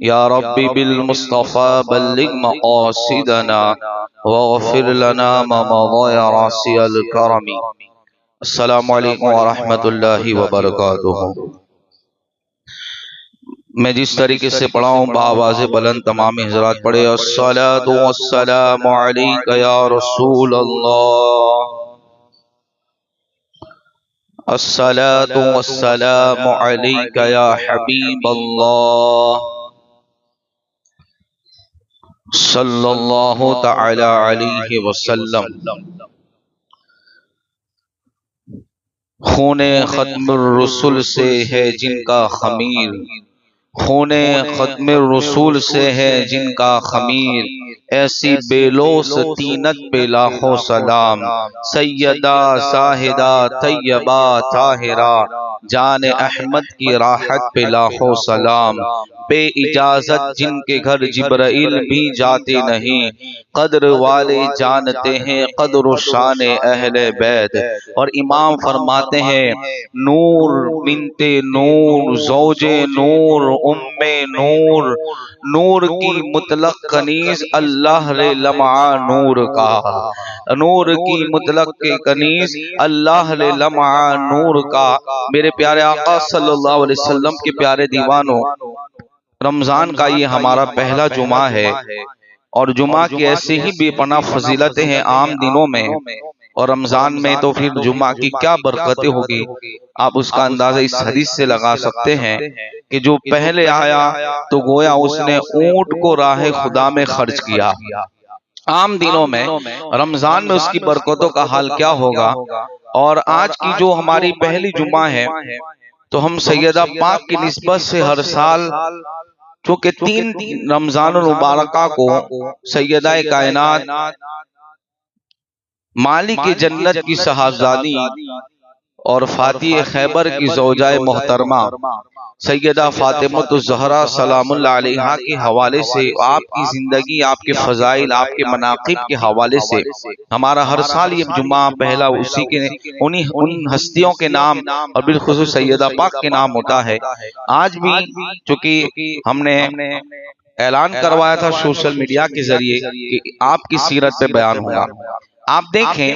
या रब्बी बिल मुस्तफ़ा बल्लिग मक़ासिदना वग़फ़िर लना मा मज़ा या रासियल करमी। अस्सलामु अलैकुम व रहमतुल्लाहि व बरकातुहू। मैं जिस तरीके से पढ़ा हूँ बावाज़े बुलंद तमाम हज़रात पढ़े। अस्सलातु वस्सलामु अलैका या रसूल अल्लाह, अस्सलातु वस्सलामु अलैका या हबीब अल्लाह सल्लल्लाहु तआला अलैहि वसल्लम। खूने खत्मुर रसूल से है जिनका खमीर, खूने खत्मुर रसूल से है जिनका खमीर, ऐसी बेलोस तीनत पे लाखों सलाम। सैयदा साहिदा तैयबा ताहिरा, जान अहमद की राहत पे लाखों सलाम। बे इजाजत जिनके घर जिब्राइल भी जाते नहीं, कद्र वाले जानते हैं कद्र शान अहले बैत। और इमाम फरमाते हैं नूर बिनते नूर ज़ौजे नूर उम्मे नूर, नूर की मुतलक कनीज अल्लाह रे लम्आ नूर का, नूर की मुतलक के कनीज अल्लाह रे लम्आ नूर का। मेरे प्यारे आका सल्लल्लाहु अलैहि वसल्लम के प्यारे दीवानों, रमजान का ये हमारा पहला जुमा है और जुमा की ऐसे ही बेपनाह फजीलतें हैं आम दिनों में, और रमजान में तो फिर जुमा की क्या बरकतें होगी आप उसका अंदाजा इस हदीस से लगा सकते हैं कि जो पहले आया तो गोया उसने ऊंट को राह खुदा में खर्च किया। आम दिनों में रमजान में उसकी बरकतों का हाल क्या होगा। और आज की जो हमारी पहली जुमा है तो हम सैयदा पाक की निस्बत से हर साल, चूंकि 3 रमजान मुबारका को सैयदा कायनात मालिक की जन्नत की साहबजादी और फातिह खैबर की ज़ौजाए मोहतरमा सैयदा फातिमतुज़ ज़हरा सलामुल्लाह अलैहा के हवाले से, आपकी जिंदगी, आपके फजाइल, आपके मनाकिब के हवाले से हमारा हर साल ये जुमा पहला उसी के उन हस्तियों के नाम और बिलखुसूस सैयदा पाक के नाम होता है। आज भी चूंकि हमने ऐलान करवाया था सोशल मीडिया के जरिए कि आपकी सीरत पे बयान होगा। आप देखें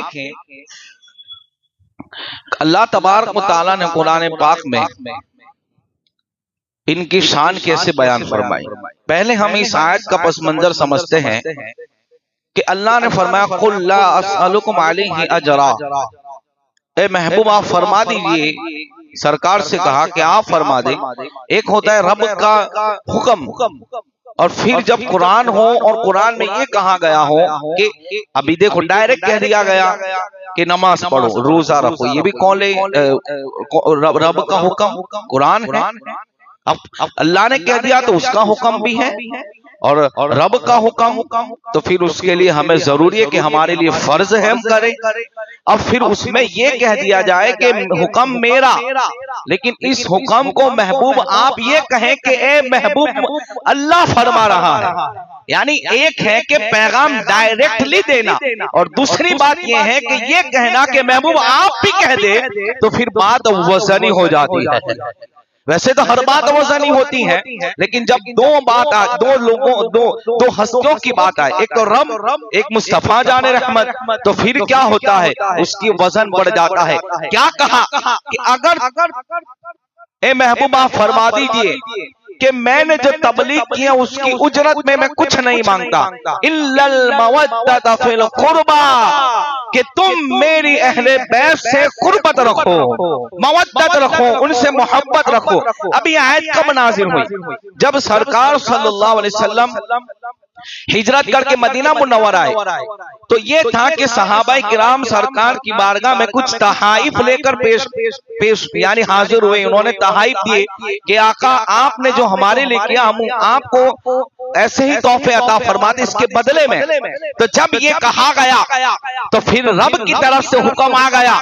अल्लाह तबारक व तआला ने कुरान पाक में इनकी शान कैसे बयान फरमाई। पहले हम इस आयत का पस मंजर समझते हैं कि अल्लाह ने फरमाया कुल ला अस्अलुकुम अलैहि अजरा, ए महबूब आप फरमा दीजिए, सरकार से कहा कि आप फरमा दे। एक होता है रब का हुक्म, और फिर जब कुरान हो और कुरान में ये कहा गया हो कि अभी देखो डायरेक्ट कह दिया गया कि नमाज पढ़ो रोजा रखो, ये भी कौन ले रब का हुक्म कुरान है। अब अल्लाह ने कह दिया तो उसका हुक्म भी है और रब का हुक्म, तो फिर उसके लिए हमें जरूरी है कि हमारे लिए फर्ज है हम करें। अब फिर उसमें ये कह दिया जाए कि हुक्म मेरा, लेकिन इस हुक्म को महबूब आप ये कहें कि ए महबूब अल्लाह फरमा रहा है। यानी एक है कि पैगाम डायरेक्टली देना, और दूसरी बात यह है कि ये कहना कि महबूब आप भी कह दे, तो फिर बात वज़नी हो जाती है। वैसे तो हर बात वज़नी होती है, लेकिन जब दो लोगों दो हस्तियों की बात आए, एक तो रब एक मुस्तफा जाने रहमत, तो फिर क्या होता है उसकी वजन बढ़ जाता है। क्या कहा कि अगर ए महबूबा फरमा दीजिए कि मैंने जो तबलीग किया उसकी उजरत में मैं कुछ नहीं मांगता, इल्लल मवद्दत फिल कुर्बा, कि तुम मेरी अहले बैत से कुर्बत रखो, मवद्दत रखो, उनसे मोहब्बत रखो। अभी आयत कब नाज़िल हुई? जब सरकार सल्लल्लाहु अलैहि वसल्लम हिजरत करके मदीना मुनव्वरा आए, तो ये था कि सहाबाए किराम सरकार की बारगाह में कुछ तहाइफ लेकर पेश यानी हाजिर हुए। उन्होंने तहाइफ दिए कि आका आपने जो हमारे लिए किया हम आपको ऐसे ही तोहफे अता फरमाते इसके बदले में। तो जब ये कहा गया तो फिर रब की तरफ से हुक्म आ गया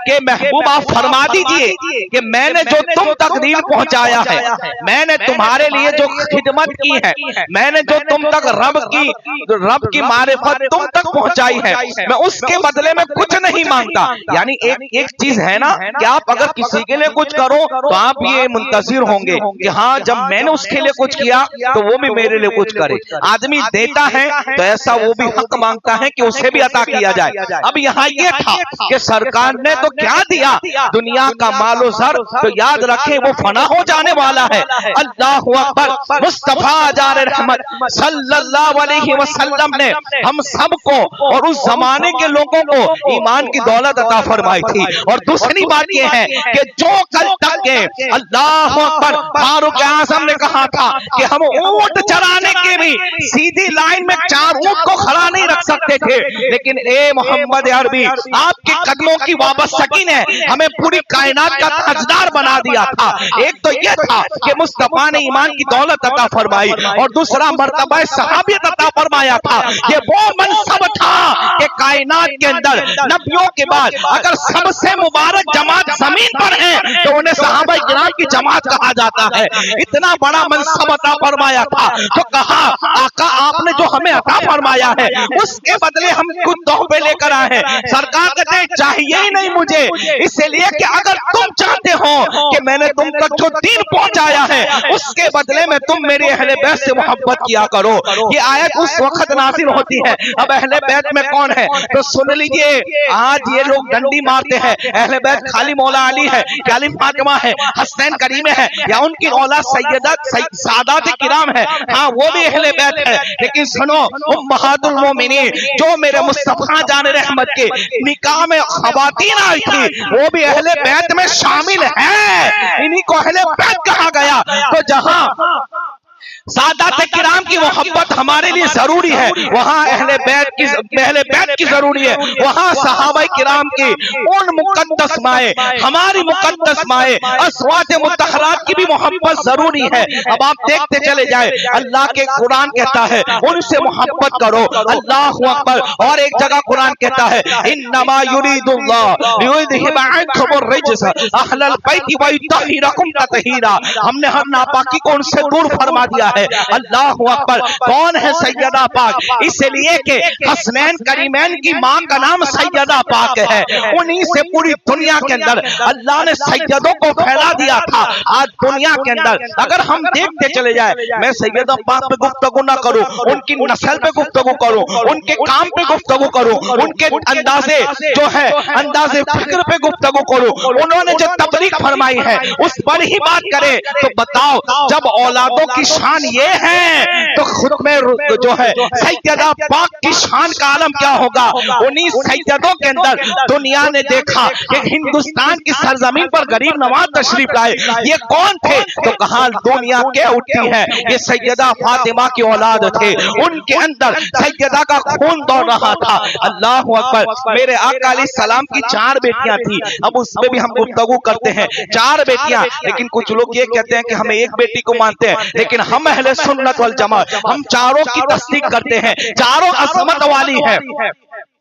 कि महबूब आप फरमा दीजिए कि मैंने जो तुम तक दीन पहुंचाया है, मैंने तुम्हारे लिए जो खिदमत की है, मैंने जो तुम तक रब की मारिफत तुम तक पहुंचाई है, मैं उसके बदले में कुछ नहीं मांगता। यानी एक चीज है ना कि आप अगर किसी के लिए कुछ करो तो आप ये मुंतजिर होंगे कि हाँ जब मैंने उसके लिए कुछ किया तो वो भी मेरे लिए कुछ करे। आदमी देता है तो ऐसा वो भी हक मांगता है कि उसे भी अता किया जाए। अब यहाँ ये था कि सरकार ने तो क्या दिया, दुनिया का मालो ज़र, तो याद रखें वो फना हो जाने वाला है। अल्लाहु अकबर। मुस्तफा जार रहमत सल्लल्लाहु अलैहि वसल्लम ने हम सबको और उस जमाने के लोगों को ईमान की दौलत अता फरमाई थी। और दूसरी बात यह है कि जो कल तक के अल्लाहु अकबर फारूक आज़म ने कहा था कि हम ऊंट चराने के भी सीधी लाइन में 4 ऊंट को खड़ा नहीं रख सकते थे, लेकिन ए मोहम्मद अरबी आपके कदमों की वाबस्तगी ने हमें पूरी कायनात का ताजदार बना दिया था। एक तो यह था कि मुस्तफा ने ईमान की दौलत अता फरमाई और दूसरा मर्तबा सहाबियत अता फरमाया था। ये वो मनसब था कि कायनात के अंदर नबियों के बाद अगर सबसे मुबारक जमात जमीन पर है तो उन्हें सहाबा किराम की जमात कहा जाता है। इतना बड़ा मनसब अता फरमाया था। तो कहा आका आपने जो हमें अता फरमाया है उसके बदले हम कुछ तोहफे लेकर आए हैं। सरकार कहते हैं चाहिए ही नहीं मुझे, इसलिए कि अगर तुम चाहते हो कि मैंने तुम तक जो दीन पहुंचाया है उसके बदले में तुम मेरे अहले बैत से मोहब्बत किया करो। ये आयत उस वक्त नाज़िल होती है। अब अहले बैत में कौन है तो सुन लीजिए। आज ये लोग डंडी मारते हैं अहले बैत खाली मौला अली है, खाली फातिमा है, हसनैन करीम है या उनकी औलाद सैयदत सादात किराम है। हाँ वो भी अहले बैत है, लेकिन सुनो उम्महातुल मोमिनीन जो मेरे मुस्तफा जान रहमत के निकाह में खवातीन आई थी वो भी अहले बैत में शामिल है। इन्हीं को अहले बैत कहा गया। तो जहां सादात किराम की मोहब्बत हमारे लिए जरूरी है वहां अहले बैत की जरूरी है। वहां सहाबा किराम की उन मुकद्दस माए, हमारी मुकद्दस माए अस्वात मुतहरात की भी मोहब्बत जरूरी है। अब आप देखते चले जाए अल्लाह के कुरान कहता है उनसे मोहब्बत करो। अल्लाहु अकबर। और एक जगह कुरान कहता है इन्नमा युरीदुल्लाह युज़हिब अन्कुमुर रिज्स अहलल बैति व युतहिरकुम ततहीरा। हमने हर नापाकी को उनसे दूर फरमा दिया है। अल्लाहु अकबर। कौन है सैयदा पाक? इसलिए कि हसनैन करीमैन की मां का नाम सैयदा पाक है। उन्हीं से पूरी दुनिया के अंदर अल्लाह ने सैयदों को फैला दिया था। आज दुनिया के अंदर अगर हम देखते चले जाए, मैं सैयदा पाक पे गुफ्तगू ना करूं, उनकी नस्ल पे गुफ्तगू करूं, उनके काम पे गुफ्तगू करूं, उनके अंदाजे जो है अंदाजे फिक्र पे गुफ्तगू करूं, उन्होंने जो तबलीग फरमाई है उस पर ही बात करें तो बताओ जब औलादों की शान ये है तो खुद में जो है सैयदा पाक की शान का आलम क्या होगा। उन्हीं सैयदों के अंदर दुनिया ने देखा कि हिंदुस्तान की सरजमीन पर गरीब नवाज तशरीफ लाए। ये कौन थे तो कहा दुनिया क्या उठती है, ये सैयदा फातिमा की औलाद थे। उनके अंदर सैयदा का खून दौड़ रहा था। अल्लाहु अकबर। मेरे आका अलैहिस्सलाम की 4 बेटियां थी। अब उस पे भी हम गुफ्तगू करते हैं। 4 बेटियां, लेकिन कुछ लोग ये कहते हैं कि हम एक बेटी को मानते हैं, लेकिन हम अहले सुन्नत वल जमात हम चारों की तस्दीक करते हैं। चारों अज़मत वाली है।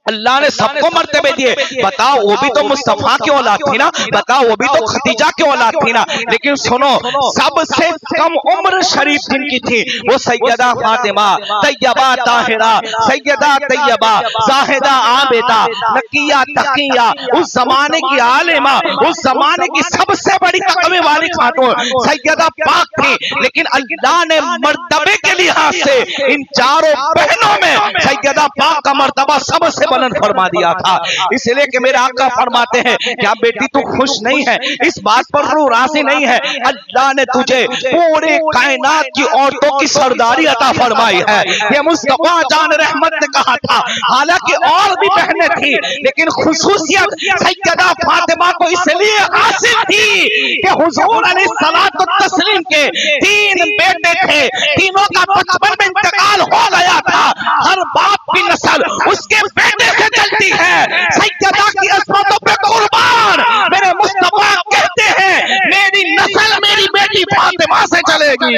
अल्लाह ने सबको मर्तबे दिए। बताओ वो भी तो मुस्तफा की औलाद थी ना, बताओ वो भी तो खदीजा की औलाद थी ना। लेकिन सुनो सबसे कम उम्र शरीफ जिनकी थी वो सैयदा फातिमा, तैयबा ताहिरा, सैयदा तैयबा, जाहिदा आबिदा, नकिया तकिया, उस जमाने की आलिमा, उस जमाने की सबसे बड़ी तकवे वाली खातून सैयदा पाक थी। लेकिन अल्लाह ने मर्तबे के लिहाज से इन चारों बहनों में सैयदा पाक का मर्तबा सबसे बुलंद फरमा दिया था। इसलिए कि मेरे आका फरमाते हैं क्या बेटी तू खुश नहीं है, इस बात पर तू राजी नहीं है, अल्लाह ने तुझे पूरे कायनात की औरतों की सरदारी अता फरमाई है। ये मुस्तफा जान रहमत ने कहा था। हालांकि और भी बहनें थी लेकिन खुसूसियत सैयदा फातिमा को इसलिए हासिल थी कि हुजूर अलैहिस्सलातु तस्लीम के 3 बेटे थे, तीनों का बचपन में इंतकाल हो गया था। हर बाप की नस्ल उसके बेटे से चलती है। सैयदा की अज़मतों पे कुर्बान मेरे मुस्तफा कहते हैं मेरी नस्ल मेरी बेटी फातिमा से चलेगी।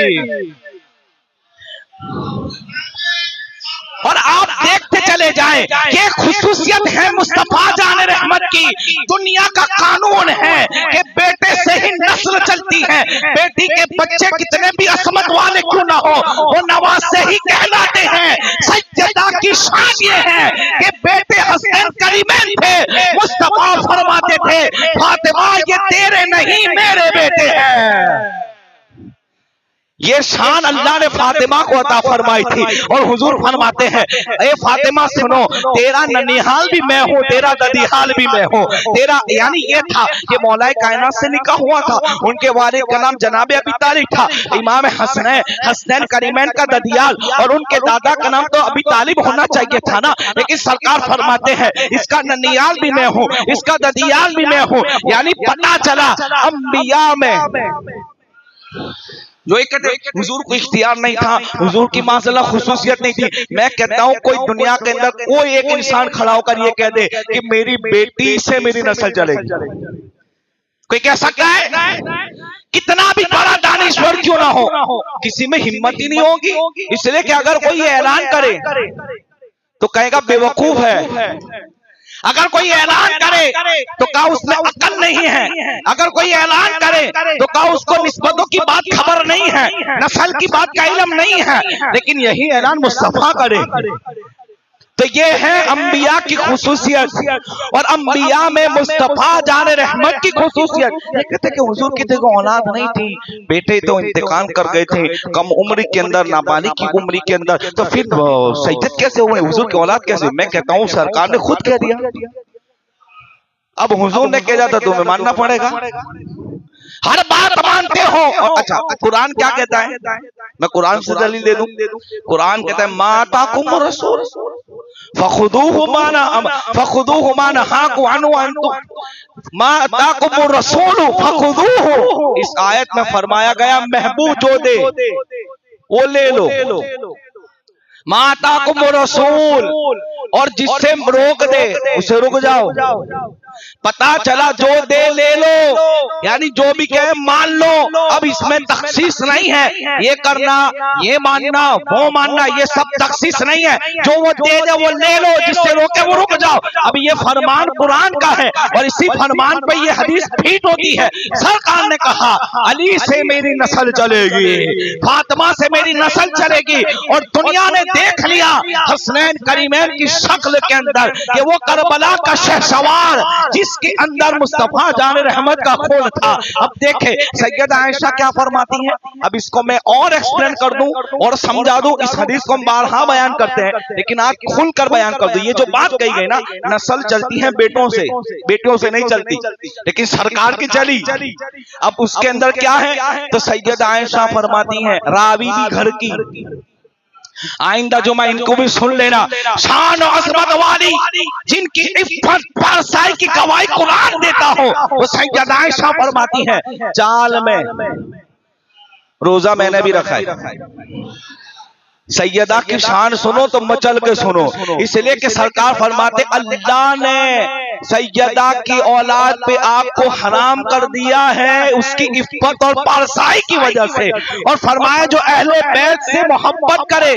और आप देखते चले जाएं कि खुसूसियत है मुस्तफा जान रहमत की, दुनिया का कानून है कि बेटे से ही नस्ल चलती है। बेटी के बच्चे कितने भी असमत वाले क्यों ना हो, वो नवाज से ही कहलाते हैं। सैयदा की शान ये है कि बेटे हसन करीमैन थे, मुस्तफा फरमाते थे फातिमा ये तेरे नहीं मेरे बेटे हैं। ये शान अल्लाह ने फातिमा को अता फरमाई थी। और हुजूर फरमाते हैं ए फातिमा सुनो, तेरा ननिहाल भी मैं हूँ, तेरा ददीहाल भी मैं हूँ। तेरा यानी ये था कि मौलाए कायनात से निकाह हुआ था, उनके वालिद का नाम जनाब अबी तालिब था, इमाम हसनैन करीमैन का ददियाल, और उनके दादा का नाम तो अबी तालिब होना चाहिए था ना। लेकिन सरकार फरमाते हैं इसका ननिहाल भी मैं हूँ, इसका ददियाल भी मैं हूँ। यानी पता चला अंबिया में जो एक कहते हुजूर को इख्तियार नहीं था, हुजूर की माशाअल्लाह खुसूसियत नहीं थी। मैं कहता हूं कोई दुनिया के अंदर कोई एक इंसान खड़ा होकर ये कह दे कि मेरी बेटी से मेरी नस्ल चलेगी, कोई कह सकता है? कितना भी बड़ा दानिश्वर क्यों ना हो, किसी में हिम्मत ही नहीं होगी। इसलिए कि अगर कोई ये ऐलान करे तो कहेगा बेवकूफ है, अगर कोई ऐलान करे तो कहा उसमें अक्ल नहीं है, अगर कोई ऐलान करे तो कहा उसको निस्बतों की बात खबर नहीं है, नस्ल की बात का इल्म नहीं है। लेकिन यही ऐलान मुस्तफा करे तो ये है अंबिया की खुसूसियत। और अंबिया में मुस्तफा जान रहमत की खुसूसियत। ये कहते कि हुजूर की देखो औलाद नहीं थी, बेटे तो इंतकाल कर गए थे कम उम्र के अंदर, नाबालिग की उम्र के अंदर, तो फिर सैयद कैसे हुए, हुजूर की औलाद कैसे? मैं कहता हूँ सरकार ने खुद कह दिया, अब हुजूर ने कह दिया तो तुम्हें मानना पड़ेगा, हर बात मानते हो। अच्छा कुरान क्या कहता है, मैं कुरान से दलील दे दूं। कुरान कहता है माता कुम रसूल फखुदूहु मा नहाकु अन्हु माता कुम रसूल फखुदूहु। इस आयत में फरमाया गया महबूब जो दे वो ले लो, माता कुम रसूल, और जिससे रोक दे उसे रुक जाओ। पता चला जो दे ले लो, यानी जो भी कहे मान लो। अब इसमें तखसीस नहीं है, ये करना ये मानना वो मानना, ये सब तखसीस नहीं है। जो वो दे दे वो ले लो, जिससे रोके वो रुक जाओ। अब ये फरमान कुरान का है और इसी फरमान पे ये हदीस फिट होती है। सरकार ने कहा अली से मेरी नस्ल चलेगी, फातिमा से मेरी नस्ल चलेगी। और दुनिया ने देख लिया हसनैन करीमैन की शक्ल के अंदर कि वो करबला का शहसवार जिसके अंदर मुस्तफा जान रहमत का खून था। अब देखे सैयदा आयशा क्या फरमाती हैं, अब इसको मैं और एक्सप्लेन कर दूं और समझा दूं। इस हदीस को हम बारहा बयान करते हैं, लेकिन आज खुलकर बयान कर दूं। ये जो बात कही गई ना, नस्ल चलती है बेटों से, बेटियों से नहीं चलती, लेकिन सरकार की चली। अब उसके अंदर क्या है, तो सैयदा आयशा फरमाती हैं, रावी भी घर की, आइंदा जुमा इनको भी सुन लेना, शान और अजमत वाली जिनकी इफ्फत परसाई की गवाही कुरान देता हो, वो सैयदा आयशा फरमाती है चाल में रोजा मैंने भी रखा है। सैयदा की शान सुनो तो मचल के सुनो, इसलिए कि सरकार फरमाते अल्लाह ने सैयदा की औलाद पे आपको हराम कर दिया है उसकी इफ्फत और पारसाई की वजह से। और फरमाया जो अहले बैत से मोहब्बत करे।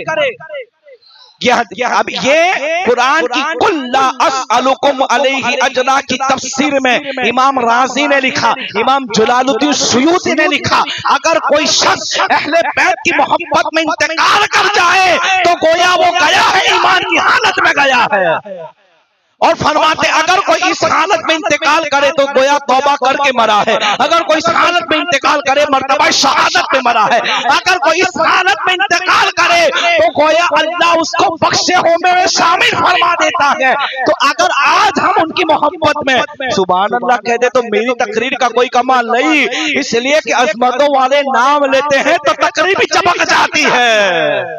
अब ये कुरान की कुल्ला अस्अलुकुम अलैहि अजरा की तफसीर में इमाम राजी ने लिखा, इमाम जलालुद्दीन सुयूती ने लिखा, अगर कोई शख्स अहले बैत की मोहब्बत में इंतकाल कर जाए तो गोया वो गया है ईमान की हालत में गया है। और फरमाते अगर कोई इस हालत में इंतकाल करे तो गोया तौबा करके मरा है, अगर कोई इस हालत में इंतकाल करे मर्तबा शहादत पे मरा है, अगर कोई इस हालत में इंतकाल करे तो गोया अल्लाह उसको बख्शे होने में शामिल फरमा देता है। तो अगर आज हम उनकी मोहब्बत में सुभान अल्लाह कह दे तो मेरी तकरीर का कोई कमाल नहीं, इसलिए कि अजमतों वाले नाम लेते हैं तो तकरीर भी चमक जाती है।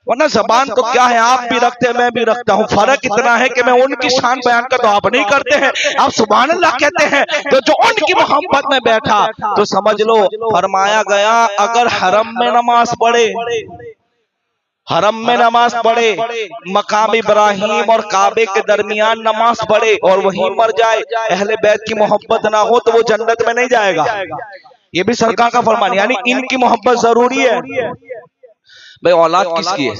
वरना जबान तो क्या है, आप भी रखते हैं मैं भी रखता हूँ, फर्क इतना है कि मैं उनकी शान बयान करता हूँ, आप नहीं करते हैं, आप सुभान अल्लाह कहते हैं। तो जो उनकी मोहब्बत में बैठा तो समझ लो फरमाया गया अगर हरम में नमाज पढ़े, हरम में नमाज पढ़े, मकाम इब्राहिम और काबे के दरमियान नमाज पढ़े और वहीं मर जाए, अहले बैत की मोहब्बत ना हो तो वो जन्नत में नहीं जाएगा। ये भी सरकार का फरमान, यानी इनकी मोहब्बत जरूरी है। भाई औलाद किसकी है?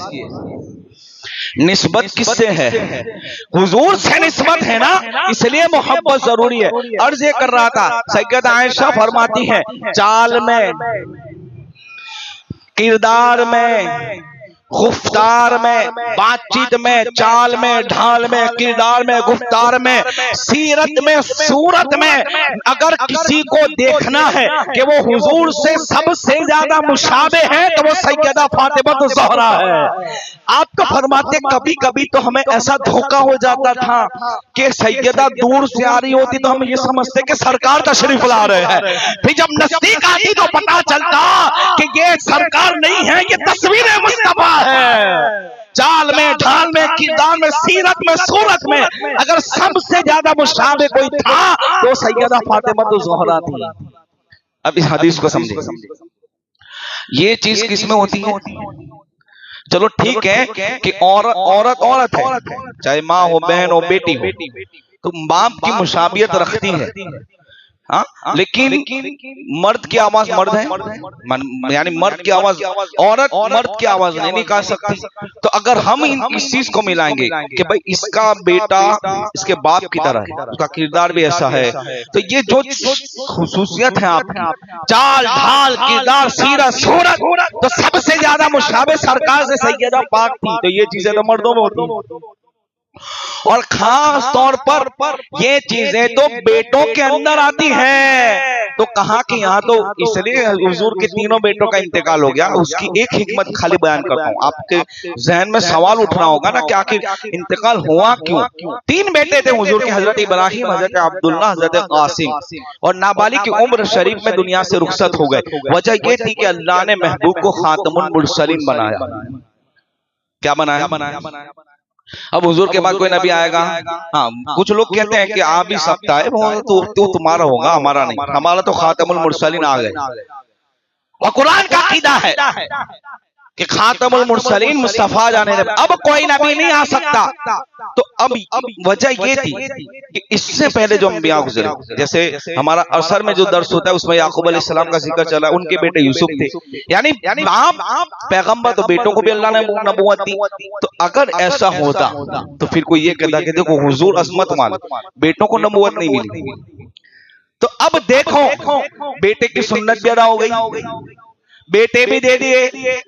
निस्बत किससे है? हुजूर से निस्बत है ना, इसलिए मोहब्बत जरूरी है। अर्ज ये कर रहा था, सैयदा आयशा फरमाती है, चाल में, किरदार में, गुफ्तार में, बातचीत में, चाल में, ढाल में, किरदार में, गुफ्तार में, सीरत में, सूरत में, अगर किसी को देखना है कि वो हुजूर से सबसे ज्यादा मुशाबे है तो वो सैयदा फातिमा ज़हरा है। आप तो फरमाते कभी कभी तो हमें ऐसा धोखा हो जाता था कि सैयदा दूर से आ रही होती तो हम ये समझते कि सरकार तशरीफ ला रहे हैं, फिर जब नजदीक आती तो पता चलता कि ये सरकार नहीं है, ये तस्वीर मुस्तफा है। चाल में, ढाल में, किरदार में, सीरत में, सूरत में अगर सबसे ज्यादा मुशाबे कोई था तो सैयदा फातिमा ज़हरा थी। अब इस हदीस को समझिए, ये चीज किसमें होती है? चलो ठीक है कि औरत है, चाहे माँ हो, बहन हो, बेटी हो, तो बाप की मुशाबियत रखती है, हाँ, लेकिन मर्द की आवाज मर्द है, यानी मर्द की आवाज औरत मर्द की आवाज नहीं निकाल सकती। तो अगर हम इस चीज को मिलाएंगे कि भाई इसका बेटा इसके बाप की तरह है, उसका किरदार भी ऐसा है, तो ये जो खुसूसियत है आपकी, चाल ढाल, किरदार, सीरत, सूरत, तो सबसे ज्यादा मुशाबे सरकार से सैयदा पाक थी। तो ये चीजें तो मर्दों में होती है, और खास तौर पर ये चीजें तो बेटों के अंदर आती है। तो कहा कि यहाँ तो इसलिए हुजूर के तीनों बेटों का इंतकाल हो गया। उसकी एक हिकमत खाली बयान करता हूँ, आपके जहन में सवाल उठ रहा होगा ना कि आखिर इंतकाल हुआ क्यों? 3 बेटे थे हुजूर के, हजरत इब्राहिम, हजरत अब्दुल्ला, हजरत कासिम, और नाबालिग की उम्र शरीफ में दुनिया से रुखसत हो गए। वजह यह थी कि अल्लाह ने महबूब को खातमुल मुरसलीन बनाया। क्या बनाया? अब हुजूर के बाद कोई नबी आएगा, हाँ, कुछ लोग कहते हैं कि आ भी सकता है, वो तो तुम्हारा होगा, हमारा नहीं, हमारा तो खातमुल मुरसलीन आ गए। और कुरान का अकीदा है कि खातमुल मुरसलीन मुस्तफा जाने दे, अब कोई नबी नहीं आ सकता। तो अब वजह ये थी कि इससे पहले जो अंबिया गुजरे, जैसे हमारा असर में जो दर्स होता है उसमें याकूब अलैहिस्सलाम का जिक्र चला, उनके बेटे यूसुफ थे, यानी आप पैगंबर, तो बेटों को भी अल्लाह ने नबूवत दी। तो अगर ऐसा होता तो फिर कोई ये कहता कि देखो हुजूर अजमत वाले, बेटों को नबूवत नहीं मिली। तो अब देखो बेटे की सुन्नत भी अदा हो गई, बेटे भी दे दिए।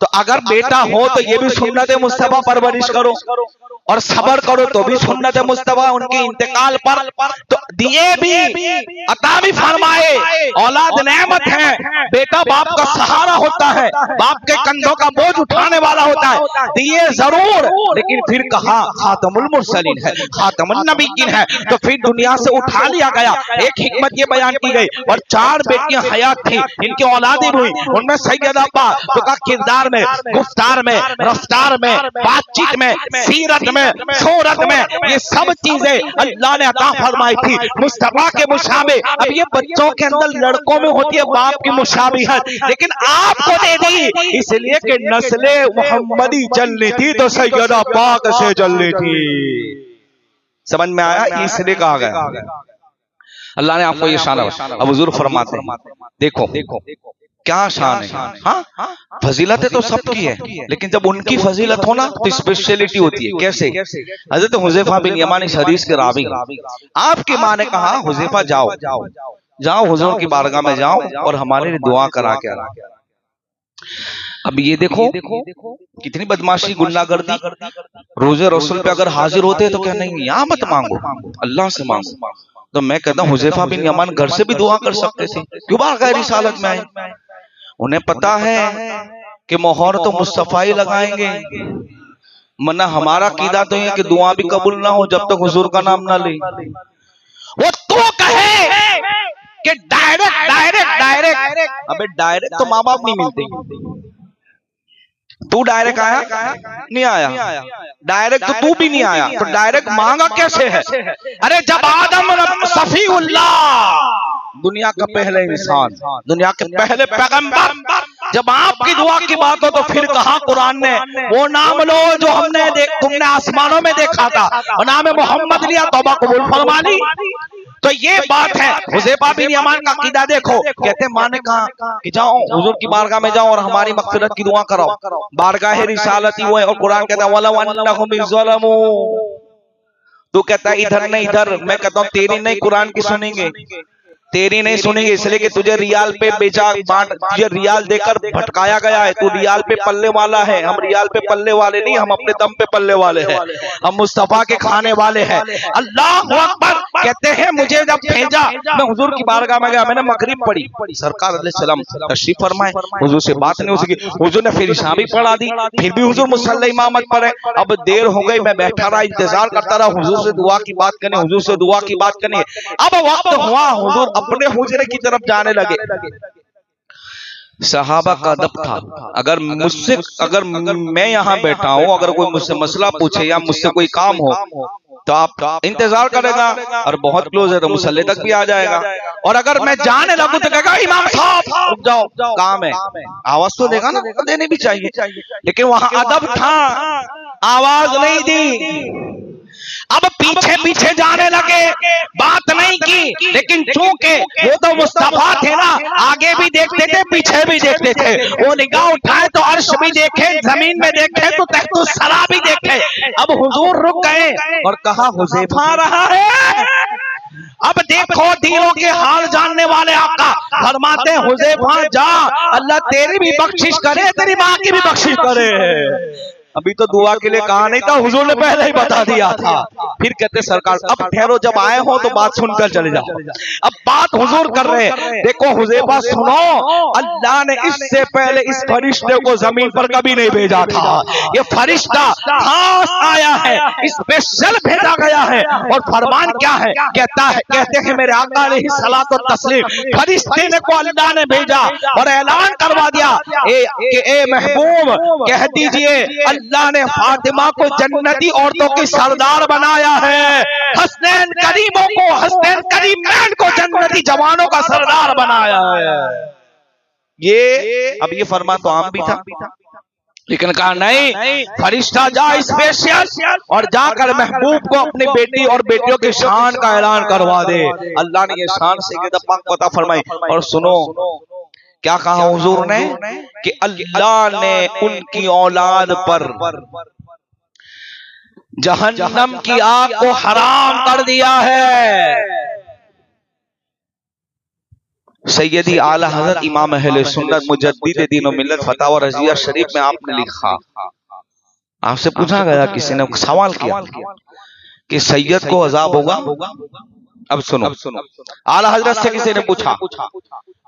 तो अगर बेटा हो तो ये भी सुन्नत मुस्तफा परवरिश करो, और सबर करो तो भी सुन्नत मुस्तफा उनके इंतकाल पर तो दिए भी, अता भी फरमाए। औलाद नेमत है, बेटा बाप का सहारा होता है, बाप के कंधों का बोझ उठाने वाला होता है, दिए जरूर, लेकिन फिर कहा खातमुल मुरसलीन है, खातमुन नबीयीन है, तो फिर दुनिया से उठा लिया गया। एक हिकमत ये बयान की गई, और 4 बेटियां हयात थी, इनकी औलादें हुई, उनमें सैयदा पाक तो का किरदार में, गुफ्तार में, रफ्तार में, बातचीत में, सीरत में, सूरत में, ये सब चीजें अल्लाह ने अता फरमाई थी मुस्तफा के मुशाबे। अब ये बच्चों के अंदर, लड़कों में होती है बाप की मुशाबिहत, लेकिन आपको दे दी इसलिए कि नस्ले मोहम्मदी चलनी थी तो सैयदा पाक से चलनी थी। समझ में आया? इसलिए कहा गया, अल्लाह ने आपको ये शान। अब हुजूर फरमाते हैं, देखो क्या शान है, हाँ, फजीलतें तो सबकी है, लेकिन जब उनकी फजीलत हो ना तो स्पेशलिटी होती है। कैसे? हजरत हुज़ैफा बिन यमान इस हदीस के रावी, आपकी माँ ने कहा हुज़ैफा जाओ हुजूर की बारगाह में जाओ और हमारे लिए दुआ करा के आना। अब ये देखो कितनी बदमाशी, गुंडागर्दी। रोजे रसूल पे अगर हाजिर होते तो क्या नहीं, यहाँ मत मांगो, अल्लाह से मांगो। तो मैं कहता हूँ हुज़ैफा बिन यमान घर से भी दुआ कर सकते थे, क्यों बारगाह रिसालत में आए? उन्हें पता है कि मोहर तो मुस्तफा ही लगाएंगे, मना हमारा कीदा तो है कि दुआ भी कबूल ना हो जब तक हुजूर का नाम ना ले। वो तो कहे कि डायरेक्ट, अबे डायरेक्ट तो माँ बाप नहीं मिलते। तू डायरेक्ट आया नहीं आया, डायरेक्ट तो तू भी नहीं आया, तो डायरेक्ट मांगा कैसे है? अरे जब आदम सफीउल्लाह, दुनिया का पहले इंसान, दुनिया के पहले पैगंबर, जब आपकी दुआ की बात हो तो फिर कहा कुरान ने, वो नाम लो जो तुमने आसमानों में देखा था, और नाम मोहम्मद लिया, तौबा कबूल फरमा ली। तो ये बात है। हुज़ैफा बिन यमान का अकीदा देखो, कहते माँ ने कहा कि जाओ हुजूर की बारगाह में जाओ और हमारी मग़फ़िरत की दुआ करो। बारगाह रिसालत ही वो है और कुरान कहता है वलौ अन्नहुम इज़्ज़लमू। तू कहता है इधर नहीं इधर, मैं कहता हूँ तेरी नहीं कुरान की सुनेंगे, तेरी नहीं सुनेंगे, इसलिए कि तुझे रियाल पे बेचा बांट, तुझे रियाल देकर भटकाया गया है, तू रियाल पे पल्ले वाला है। हम रियाल पे पल्ले वाले नहीं, हम अपने दम पे पल्ले वाले हैं, हम मुस्तफा के खाने वाले हैं। अल्लाह अकबर। कहते हैं मुझे जब भेजा, मैं हुजूर की बारगाह में गया, मैंने मगरिब पढ़ी, सरकार अलैहिस्सलाम तशरीफ फरमाए, हुजूर से बात नहीं हो सकी, हुजूर ने फिर इशा भी पढ़ा दी, फिर भी हुजूर मुसल्ला इमामत पर है। अब देर हो गई, मैं बैठा रहा, इंतजार करता रहा, हुजूर से दुआ की बात करने, हुजूर से दुआ की बात करने। अब वक्त हुआ, हुजूर अपने हुजरे की तरफ जाने लगे। सहाबा का अदब था, अगर मैं यहाँ बैठा हूँ, अगर कोई मुझसे मसला पूछे या मुझसे कोई काम हो तो आप इंतजार करेगा और बहुत क्लोज है तो मुसल्ले तक भी आ जाएगा। और अगर मैं जाने लगूं तो कहेगा इमाम साहब रुक जाओ, काम है। आवाज तो देगा ना, देने भी चाहिए, लेकिन वहां अदब था, आवाज नहीं दी। अब पीछे पीछे जाने लगे, बात नहीं की, लेकिन चूंकि वो तो मुस्तफा थे ना, आगे भी देखते थे पीछे भी देखते थे। वो निगाह उठाए तो अर्श भी देखे, जमीन में देखे तो तख्तुस सरा भी देखे। अब हुजूर रुक गए और कहा हुज़ैफा आ रहा है। अब देखो दिलों के हाल जानने वाले आका फरमाते हैं हुज़ैफा जा, अल्लाह तेरी भी बख्शिश करे, तेरी माँ की भी बख्शिश करे। अभी तो दुआ के लिए कहा नहीं था, हुजूर ने पहले ही बता दिया था। फिर कहते सरकार अब ठहरो, जब आए हो तो बात सुनकर चले जाओ। अब बात हुजूर कर रहे हैं, देखो हुज़ैफा सुनो, अल्लाह ने इससे पहले इस फरिश्ते को जमीन पर कभी नहीं भेजा था। ये फरिश्ता खास आया है, स्पेशल भेजा गया है। और फरमान क्या है, कहते हैं मेरे आका अलैहिस्सलातु व तस्लीम, फरिश्ते ने को अल्लाह ने भेजा और ऐलान करवा दिया ए महबूब कह दीजिए अल्लाह ने फातिमा को जन्नती औरतों की सरदार बनाया है, हसनैन करीमों को, हसनैन करीमैन को जन्नती जवानों का सरदार बनाया है। ये अब ये फरमा तो आम भी था, लेकिन कहा नहीं, फरिश्ता जा स्पेशल और जाकर महबूब को अपनी बेटी और बेटियों की शान का ऐलान करवा दे। अल्लाह ने ये शान से पता फरमाई। और सुनो क्या कहा हुजूर ने कि अल्लाह ने उनकी औलाद पर जहन्नम की आग को हराम कर दिया है। सैयदी आला हज़रत इमाम अहले सुन्नत मुजद्दिद दीन व मिल्लत फतावा रज़िया शरीफ में आपने लिखा, आपसे पूछा गया, किसी ने सवाल किया कि सैयद को अजाब होगा। अब सुनो, आला हजरत से किसी ने पूछा,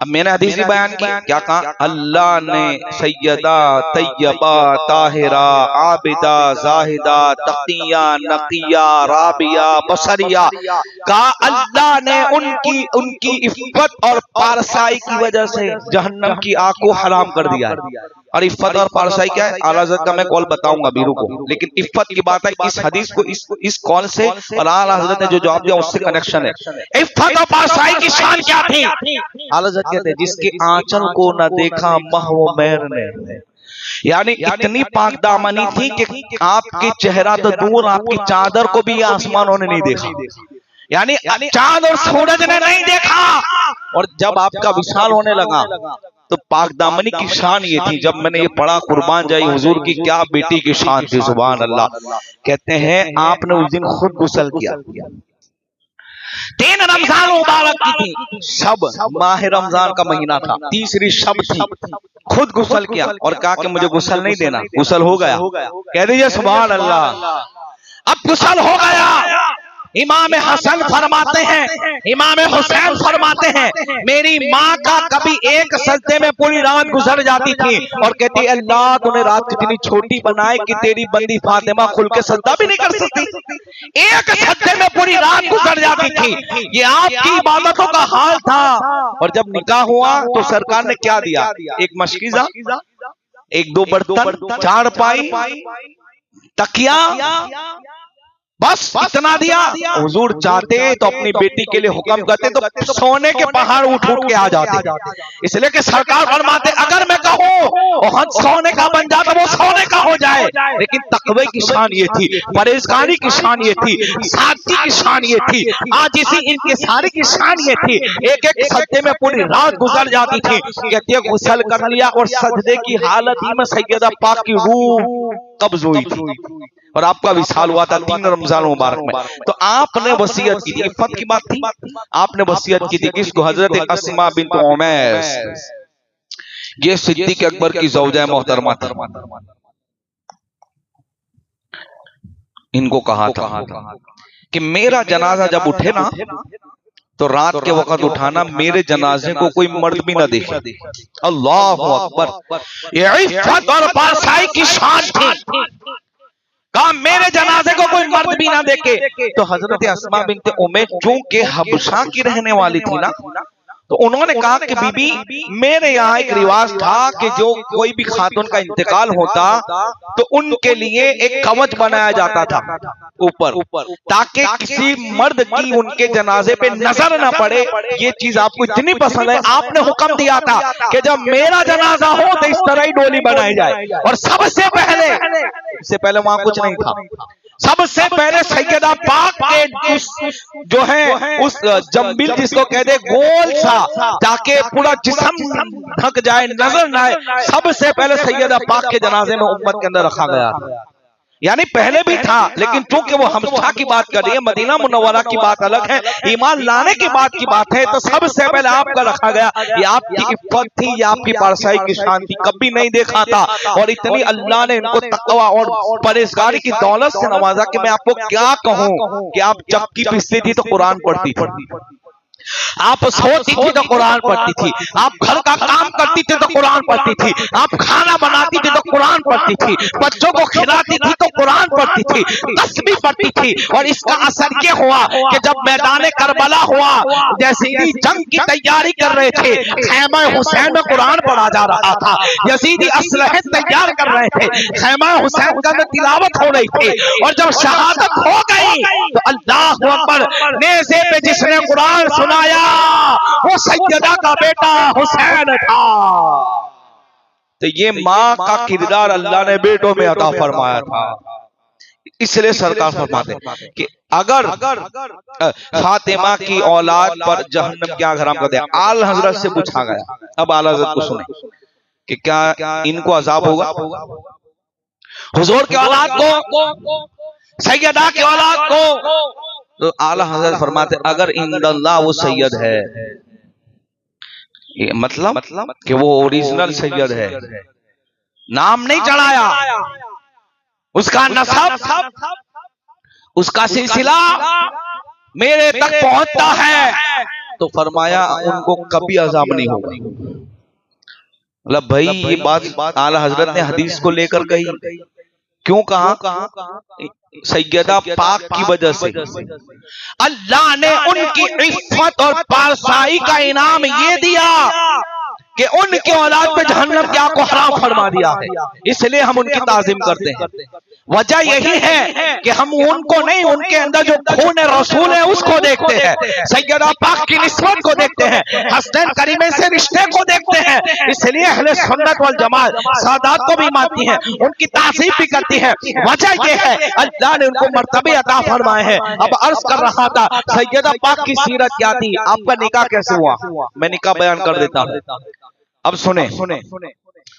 अब मैंने हदीस भी बयान की, क्या कहा, अल्लाह ने सैयदा तैयबा ताहिरा आबिदा जाहिदा तकिया नकिया राबिया बसरिया का अल्लाह ने उनकी इफ़्फ़त और पारसाई की वजह से जहन्नम की आग को हराम कर दिया है। और इफ़्फ़त और पारसाई क्या है, आला हज़रत का मैं कॉल बताऊंगा बीरू को, लेकिन इफ़्फ़त की बात है इस हदीस को इस कॉल से और आला हज़रत ने जो जवाब दिया उससे कनेक्शन है। इफ़्फ़त और पारसाई की शान क्या थी? आला हज़रत कहते हैं जिसके आंचल को न देखा महव मैर ने, यानी इतनी पाक दामनी थी कि आपके चेहरा तो दूर, आपकी चादर को भी आसमानों ने नहीं देखा, यानी चांद और सूरज ने नहीं देखा। और जब आपका विशाल होने लगा तो पाक दामनी की शान ये थी। जब मैंने ये पढ़ा कुर्बान जाए हुजूर की क्या बेटी की शान थी, सुभान अल्लाह। कहते हैं आपने उस दिन खुद गुस्ल किया, 3 रमजान मुबारक की थी, शब माह रमजान का महीना था, तीसरी शब थी, खुद गुस्ल किया और कहा कि मुझे गुस्ल नहीं देना, गुस्ल हो गया। कह दीजिए सुभान अल्लाह। अब गुस्ल हो गया, इमाम हसन फरमाते हैं, इमाम हुसैन फरमाते हैं, मेरी माँ का कभी एक सजदे में पूरी रात गुजर जाती थी और कहती अल्लाह तूने रात कितनी छोटी बनाई कि तेरी बंदी फातिमा खुल के सजदा भी नहीं कर सकती, एक सजदे में पूरी रात गुजर जाती थी। ये आपकी इबादतों का हाल था। और जब निकाह हुआ तो सरकार ने क्या दिया, एक मशकीज़ा, 1-2 बर्तन, चारपाई, तकिया बस इतना दिया। हुजूर चाहते तो अपनी बेटी के लिए हुक्म करते तो सोने के पहाड़ उठ उठ के आ जाते, इसलिए कि सरकार फरमाते अगर मैं कहूँ हज सोने का बन जाता वो सोने का हो जाए। लेकिन तकवे की शान ये थी, परहेजगारी की शान ये थी, सादगी की शान ये थी, आजिज़ी इनके सारे की शान ये थी। एक एक सजदे में पूरी रात गुजर जाती थी। कहती है गुसल कर लिया और सजदे की हालत ही में सैयदा पाक की रूह कब्ज हुई थी और आपका विसाल हुआ था 3 रमजान मुबारक में। तो आपने वसीयत की थी, इफ़्फ़त की बात थी, आपने वसीयत की थी किसको? हजरत अस्मा बिन्त उमैस, ये सिद्दीक़ अकबर की ज़ौजा मोहतरमा थी। इनको कहा था कि मेरा जनाजा जब उठे ना तो रात के वक्त उठाना, मेरे जनाजे को कोई मर्द भी ना देखे। अल्लाह अकबर, ये इफ़्फ़त और पारसाई की शान थी। कहा मेरे जनाजे को कोई मर्द भी ना देखे। तो हजरत अस्मा बिन्त उमैस चूंकि हबशा की रहने वाली थी ना, तो उन्होंने कहा कि बीबी मेरे यहाँ एक रिवाज था कि जो कोई भी खातून का इंतकाल होता तो उनके लिए एक कवच बनाया जाता था ऊपर, ताकि किसी मर्द की उनके जनाजे पे नजर न पड़े। ये चीज आपको इतनी पसंद है, आपने हुक्म दिया था कि जब मेरा जनाजा हो तो इस तरह ही डोली बनाई जाए। और सबसे पहले, इससे पहले वहां कुछ नहीं था, सबसे पहले सैयदा पाक के उस जो है उस जंबिल जिसको कहते गोल सा, ताकि पूरा जिस्म ढक जाए, नजर ना आए, सबसे पहले सैयदा पाक के जनाजे में उम्मत के अंदर रखा गया था। यानी पहले भी था, लेकिन चूंकि वो हमशा की बात कर रही है, मदीना मुनव्वरा की बात अलग है, ईमान लाने की बात की बात है, तो सबसे पहले आपका रखा गया। ये आपकी इफ़्फ़त थी, ये आपकी पारसाई की शान थी, कभी नहीं देखा था। और इतनी अल्लाह ने इनको तक़वा और परहेज़गारी की दौलत से नवाजा कि मैं आपको क्या कहूँ कि आप चक्की पीसती थी तो कुरान पढ़ती थी, आप सोती थी तो कुरान पढ़ती थी, आप घर का काम करती थी तो कुरान पढ़ती थी, आप खाना बनाती थी तो कुरान पढ़ती थी, बच्चों को खिलाती थी तो कुरान पढ़ती थी, तस्बीह पढ़ती थी। और इसका असर ये हुआ कि जब मैदान करबला हुआ, यजीदी जंग की तैयारी कर रहे थे, खैमा हुसैन में कुरान पढ़ा जा रहा था, यजीदी असलहे तैयार कर रहे थे, खैमा हुसैन का तिलावत हो रही थी। और जब शहादत हो गई तो अल्लाह अकबर, नेज़े पे जिसने कुरान सुनाया वो सैयदा का बेटा हुसैन था। तो ये माँ का किरदार अल्लाह ने बेटों में अता फरमाया था। इसलिए सरकार फरमाते कि अगर फातिमा की औलाद पर जहन्नम क्या हराम कर दिया, आल हजरत से पूछा गया। अब आला हजरत को सुने कि क्या इनको अजाब होगा? हुजूर की औलाद को, सैयदा की औलाद को? तो आला हजरत फरमाते अगर इंदल्लाह वो सैयद है, मतलब कि वो ओरिजिनल सैयद है, नाम नहीं चढ़ाया, उसका नसब, उसका सिलसिला मेरे तक पहुंचता है, तो फरमाया उनको कभी अजाब नहीं होगा। मतलब भाई ये बात आला हजरत ने हदीस को लेकर कही। क्यों कहा? सैयदा पाक की वजह से अल्लाह ने उनकी इफ़्फ़त और पारसाई का इनाम ये दिया कि उनके औलाद पे जहन्नम क्या को हराम फरमा दिया है। इसलिए हम उनकी ताज़ीम करते हैं। वजह यही है कि हम उनको नहीं, उनके अंदर जो खून रसूल है उसको देखते हैं, सैयदा पाक की निस्बत को देखते हैं, हसनैन करीमैन से रिश्ते को देखते हैं। इसलिए अहले सुन्नत वल जमात सादात को भी मानती है, उनकी ताज़ीम भी करती है। वजह यह है अल्लाह ने उनको मर्तबे अता फरमाए हैं। अब अर्ज कर रहा था सैयदा पाक की सीरत क्या थी, आपका निकाह कैसे हुआ, मैं निकाह बयान कर देता हूँ। अब सुने,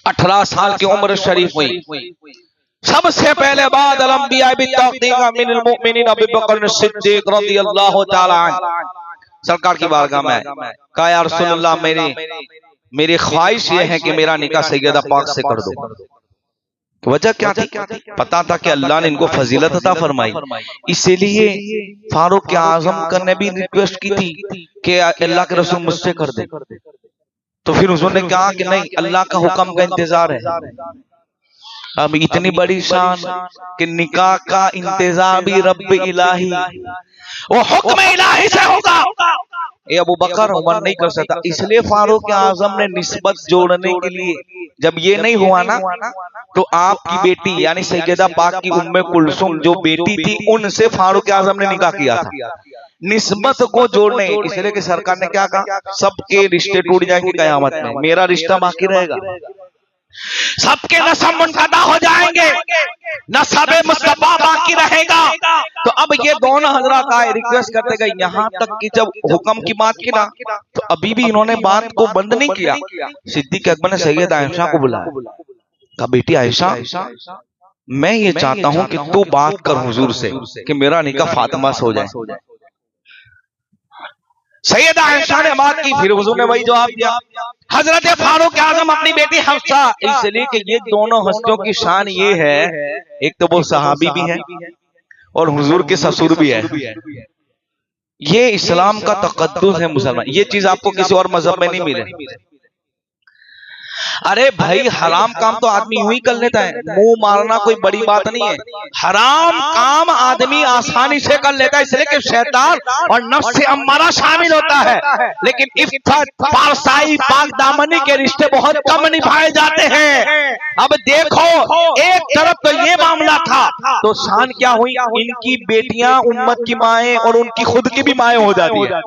18 साल की उम्र शरीफ हुई। सबसे पहले बाद अलंबिया बित्तक़दीम मिनल मुमिनीन अबू बकर सिद्दीक़ रज़ियल्लाहु तआला अन्हु सरकार की बारगाह में कहा या रसूलल्लाह मेरी ख्वाहिश ये है कि मेरा निकाह सैयदा पाक से कर दो। वजह क्या थी? पता था कि अल्लाह ने इनको फजीलत अता फरमाई, इसीलिए फारूक आज़म ने भी रिक्वेस्ट की थी कि अल्लाह के रसूल मुझसे कर दे। तो फिर उन्होंने कहा कि नहीं, अल्लाह का हुक्म का इंतजार है। अब इतनी बड़ी शान कि निकाह का इंतजार भी रब्ब इलाही, वो हुक्म इलाही से होगा, ये अबू बकर उमर नहीं कर सकता। इसलिए फारूक आजम ने निस्बत जोड़ने के लिए जब ये नहीं हुआ ना तो आपकी बेटी यानी सैयदा पाक की उम्मे कुलसुम जो बेटी थी उनसे फारूक आजम ने निकाह किया था, निस्बत को जोड़ने। इसलिए कि सरकार ने क्या कहा, सबके रिश्ते टूट जाएंगे कयामत में, मेरा रिश्ता बाकी रहेगा। सबके नसब मुनक़दा हो जाएंगे, नसब मुस्तफा बाकी रहेगा। तो अब ये दोनों हजरात आए, रिक्वेस्ट करते गए, यहाँ तक कि जब हुक्म की बात की ना तो अभी भी इन्होंने बात को बंद नहीं किया। सिद्दीक अकबर ने सैयद आयशा को बुलाया, कहा बेटी आयशा, मैं ये चाहता हूं कि तू बात कर हुजूर से कि मेरा निकाह फातिमा से हो जाए। सैयदा आयशा ने बात की, फिर हुजूर ने वही जवाब दिया, हजरत फारूक आजम अपनी बेटी हफ्सा। इसलिए कि ये दोनों हस्तियों की शान ये है, एक तो वो सहाबी भी है और हुजूर के ससुर भी है। ये इस्लाम का तकद्दुस है मुसलमान, ये चीज आपको किसी और मजहब में नहीं मिले। अरे भाई हराम काम तो आदमी यूं ही कर लेता है, मुंह मारना कोई बड़ी बात नहीं है। हराम काम आदमी आसानी से कर लेता है, इसलिए कि शैतान और नफ्स से अम्मारा शामिल होता है। लेकिन इफ्फत, पारसाई, पाकदामनी के रिश्ते बहुत कम निभाए जाते हैं। अब देखो, एक तरफ तो ये मामला था तो शान क्या हुई, इनकी बेटियां उम्मत की माएं और उनकी खुद की भी माएं हो जाती है।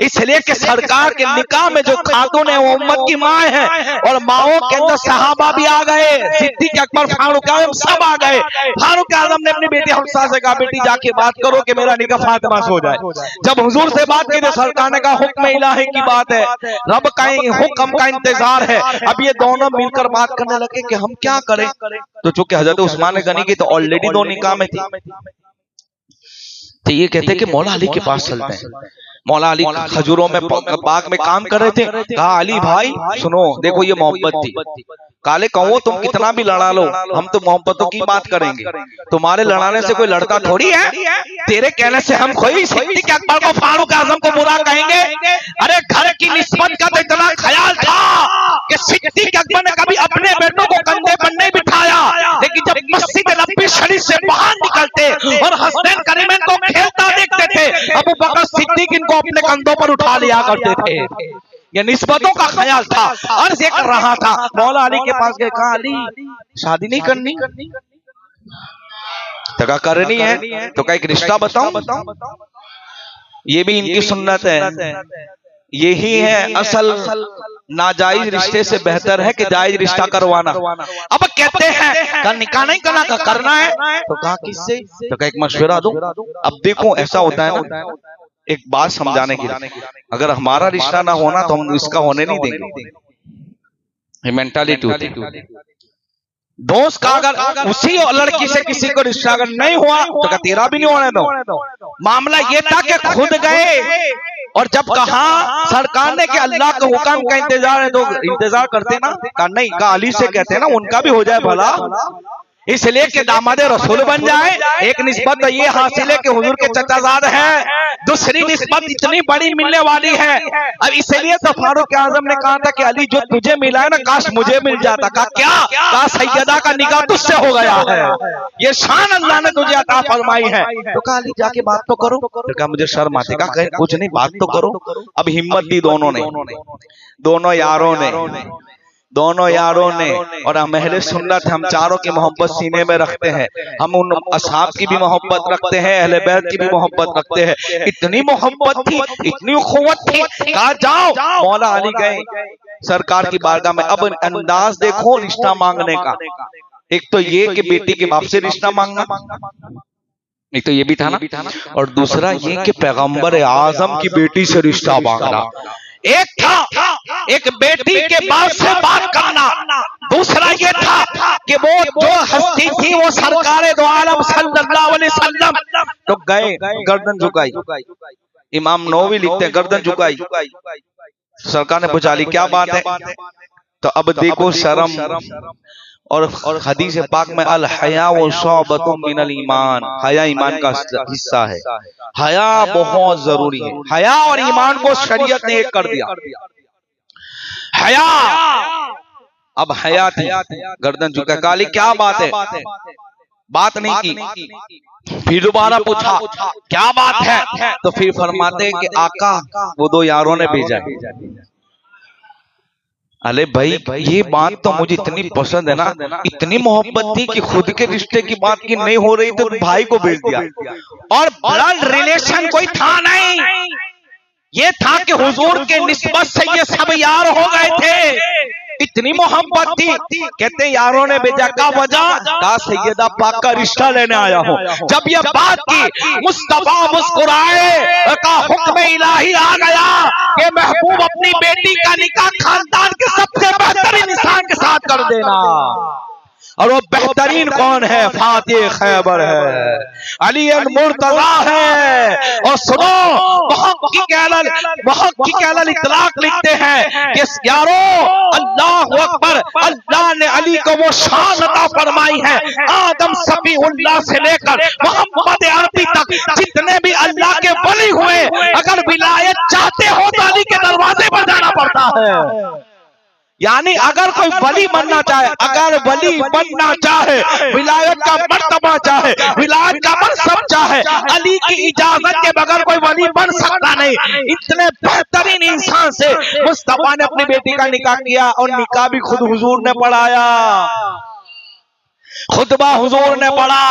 इसलिए कि सरकार के निकाह में जो खातून है वो उम्मत की माएं हैं और माओ के अंदर सहाबा भी आ गए, सिद्दीक अकबर, फारूक आजम सब आ गए। फारूक आजम ने अपनी बेटी हफ्सा से कहा, बेटी जाके बात करो कि मेरा निकाह फातिमा से हो जाए। जब हुजूर से बात की तो सरकार ने कहा, हुक्म इलाही की बात है, रब का हुक्म का इंतजार है। अब ये दोनों मिलकर बात करने लगे कि हम क्या करें। तो चूंकि हजरत उस्मान गनी की तो ऑलरेडी दो निकाह में थी, तो ये कहते कि मौला अली के पास चलते हैं। मौला अली खजूरों में बाग में काम कर रहे थे। कहा अली भाई सुनो, देखो ये मोहब्बत थी, काले कहो तुम कितना भी लड़ा लो, हम तो मोहब्बतों की बात करेंगे, तुम्हारे लड़ाने से कोई लड़ता थोड़ी है, तेरे कहने से हम कोई सिद्दीक अकबर को, फारूक आजम को बुरा कहेंगे। अरे घर की निस्बत का तो इतना ख्याल था कि सिद्दीक अकबर ने कभी अपने बेटों को कंधे पर नहीं बिठाया, लेकिन जब मस्जिद नबी शरीफ से बाहर निकलते और हसनैन करीमैन को खेलता देखते थे, अबू बकर सिद्दीक इनको अपने कंधों पर उठा लिया करते थे। ये निस्बतों का ख्याल था। अर्ज ये कर रहा था, मौला अली के पास गए, कहा अली शादी नहीं करनी, तो कहा करनी है, तो कहा एक रिश्ता बताऊं। ये भी इनकी सुन्नत है, यही है असल, नाजायज रिश्ते से बेहतर है कि जायज रिश्ता करवाना। अब कहते हैं का निकाह नहीं करना है, तो कहा किससे, तो कहा एक मशवरा दो। अब देखो ऐसा होता है ना, एक बात समझाने के लिए, अगर हमारा रिश्ता ना होना तो हम इसका होने नहीं देंगे, ये मेंटालिटी होती है। दोस्त का अगर उसी लड़की से किसी को रिश्ता अगर नहीं हुआ तो क्या तेरा भी नहीं होने दो। मामला ये था कि खुद गए और जब कहा सरकार ने कि अल्लाह के हुक्म का इंतजार है तो इंतजार करते ना, कहा नहीं, कहा अली से कहते हैं ना उनका भी हो जाए भला, इसलिए कि दामादे रसूल बन जाए। एक निस्बत तो ये हासिल है कि हुजूर के चचाजाद हैं, दूसरी निस्बत इतनी बड़ी मिलने वाली है। अब इसलिए तो फारूक आजम ने कहा था कि अली जो तुझे मिला है ना काश मुझे मिल जाता। कहा क्या, कहा सैयदा का निकाह तुझसे हो गया है, ये शान अल्लाह ने तुझे अता फरमाई है। तो कहा अली जाके बात तो करो, तो कहा मुझे शर्म आती, कहा कुछ नहीं बात तो करो। अब हिम्मत दी दोनों ने, दोनों यारों ने और हम अहले सुन्नत, हम चारों की मोहब्बत सीने में रखते हैं, हम उन असहाब की भी मोहब्बत रखते हैं, अहले बैत की भी मोहब्बत रखते हैं। इतनी मोहब्बत थी, इतनी उखुवत थी, कहा जाओ। मौला अली गए सरकार की बारगाह में। अब अंदाज देखो रिश्ता मांगने का, एक तो ये कि बेटी के बाप से रिश्ता मांगना, एक तो ये भी था ना, और दूसरा ये कि पैगंबर आजम की बेटी से रिश्ता मांगना। एक था एक बेटी के बाप से बात करना, दूसरा ये था कि वो जो हस्ती थी वो सरकार दो आलम सल्लल्लाहु अलैहि वसल्लम। तो गए गर्दन झुकाई, इमाम नववी लिखते हैं गर्दन झुकाई। सरकार ने पूछा अली क्या बात है, तो अब देखो शर्म और हदीस पाक में अल हया व शौबतुम मिनल ईमान, हया ईमान का हिस्सा है, हया बहुत जरूरी है। हया और ईमान को शरीयत ने एक कर दिया। हया, अब हया थी, गर्दन झुका, काली क्या बात है, बात नहीं की। फिर दोबारा पूछा क्या बात है, तो फिर फरमाते हैं कि आका वो दो यारों ने भेजा है। अरे भाई ये बात तो मुझे इतनी पसंद है ना, इतनी मोहब्बत थी कि खुद के रिश्ते की बात की नहीं हो रही तो भाई को भेज दिया। और ब्लड रिलेशन कोई था नहीं, ये था कि हुजूर के निस्बत से ये सब यार हो गए थे। इतनी मोहब्बत थी। कहते यारों ने भेजा, का वजह का सैयदा पाक का रिश्ता लेने आया हूँ। जब ये बात की मुस्तफा मुस्कुराए, का हुक्म इलाही आ गया कि महबूब अपनी बेटी का निकाह खानदान के सबसे बेहतरीन इंसान के साथ कर देना। और वो बेहतरीन कौन है? फातिह खैबर है, अली मुर्तजा है। और सुनो, मुहक्किक इतलाक लिखते हैं कि यारो अल्लाह अकबर, अल्लाह ने अली को वो शान अता फरमाई है, आदम सफीउल्लाह से लेकर मोहम्मद अरबी तक जितने भी अल्लाह के वली हुए, अगर विलायत चाहते हो तो अली के दरवाजे पर जाना पड़ता है। यानी अगर कोई वली बनना चाहे, अगर वली बनना चाहे, विलायत का मर्तबा चाहे, विलायत का मनसब चाहे, अली की इजाजत के बगैर कोई वली बन सकता नहीं। इतने बेहतरीन इंसान से मुस्तफा ने अपनी बेटी का निकाह किया और निकाह भी खुद हुजूर ने पढ़ाया, खुतबा हुजूर ने पढ़ा,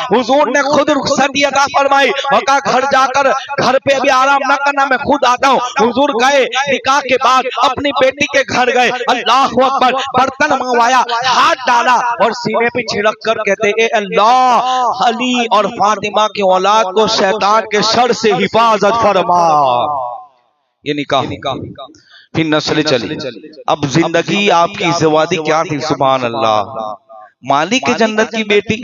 हुजूर ने खुद रुखसती अता फरमाई और कहा घर जाकर घर पे अभी आराम न करना, मैं खुद आता हूँ। हुजूर गए, निकाह के बाद अपनी बेटी के घर गए, अल्लाह अकबर, बर्तन मंगवाया, हाथ डाला और सीने पे छिड़क कर कहते, ए अल्लाह, अली और फातिमा की औलाद को शैतान के शर से हिफाजत फरमा। ये निकाह, फिर नस्ल चली। अब जिंदगी आपकी ज़िंदगी क्या थी? सुभान अल्लाह, मालिक के जन्नत की बेटी